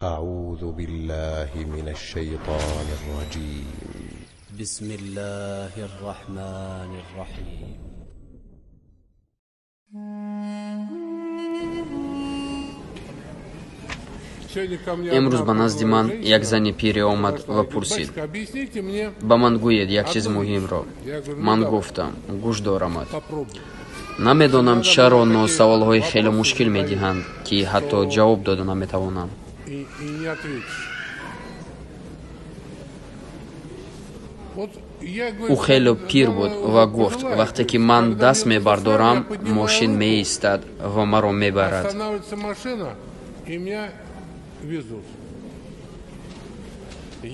أعوذ بالله من الشيطان الرجيم. بسم الله الرحمن الرحیم. امروز به نزد من یک زن پیری آمد و پرسید: به من گوید یک چیز مهم را. من گفتم گوش دارم. نمیدانم چرا سوالهای خیلی مشکل میدهند که حتی جواب داده نمیتوانم. او خیلی پیر بود و گفت وقتی که من دست میبردارم ماشین میایستد و مرا میبرد.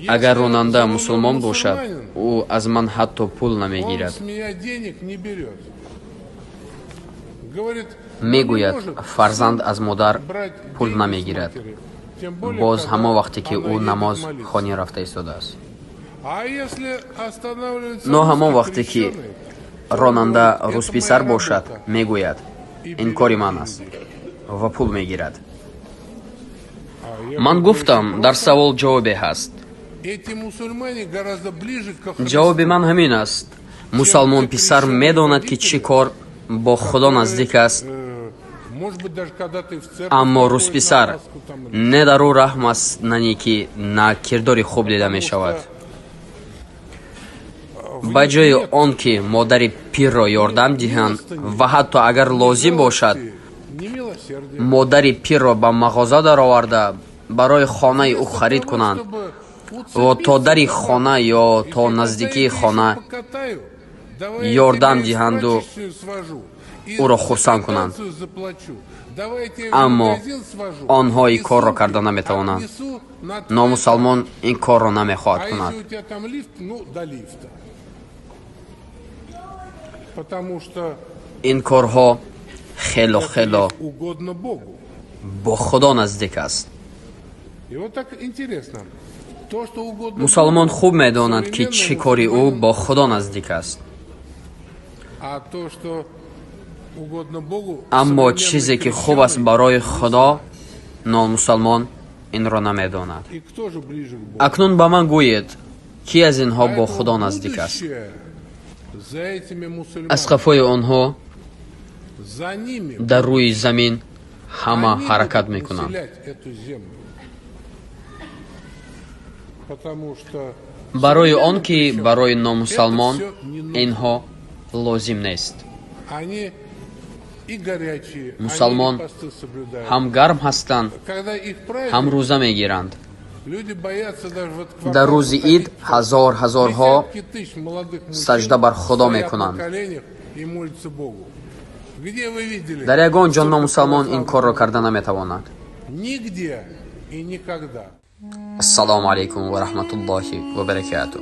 اگر راننده مسلمان باشد او از من حتی پول نمیگیرد. میگوید فرزند از مادر پول نمیگیرد، باز همه وقتی که او نماز خانه رفته ایستاده است. نه همه وقتی که راننده روز پسر باشد میگوید این کاری من است و پول میگیرد. من گفتم در سوال جوابی هست. جواب من همین است: مسلمان پسر میداند که چی کار با خدا نزدیک است، اما روز پسر نه در او رحم است نه نیکی نه کرداری خوب دیده می شود. با جای آن که مادر پیر را یاردم دهند و حتی اگر لازم باشد مادر پیر را به مغازه در آورده برای خانه او خرید کنند و تا در خانه یا تا نزدیکی خانه یاردم دهند و او را خرسند کنند، اما آنها این کار را کرده نمیتوانند. نامسلمان این کار را نمیخواهد کند. این کارها خیلی با خدا نزدیک است. مسلمان خوب میداند که چه کاری او با خدا نزدیک است، اما چیزی که خوب است برای خدا نامسلمان این را نمیداند. اکنون به من گوید کی از اینها با خدا نزدیک است؟ از قفای آنها در روی زمین همه حرکت میکنند، برای آن که برای نامسلمان اینها لازم نیست. مسلمان هم گرم هستند هم روزه میگیرند. در روز عید هزارها سجده بر خدا میکنند. در یگان جا نامسلمان این کار را کرده نمیتواند. السلام علیکم و رحمت الله و برکاته.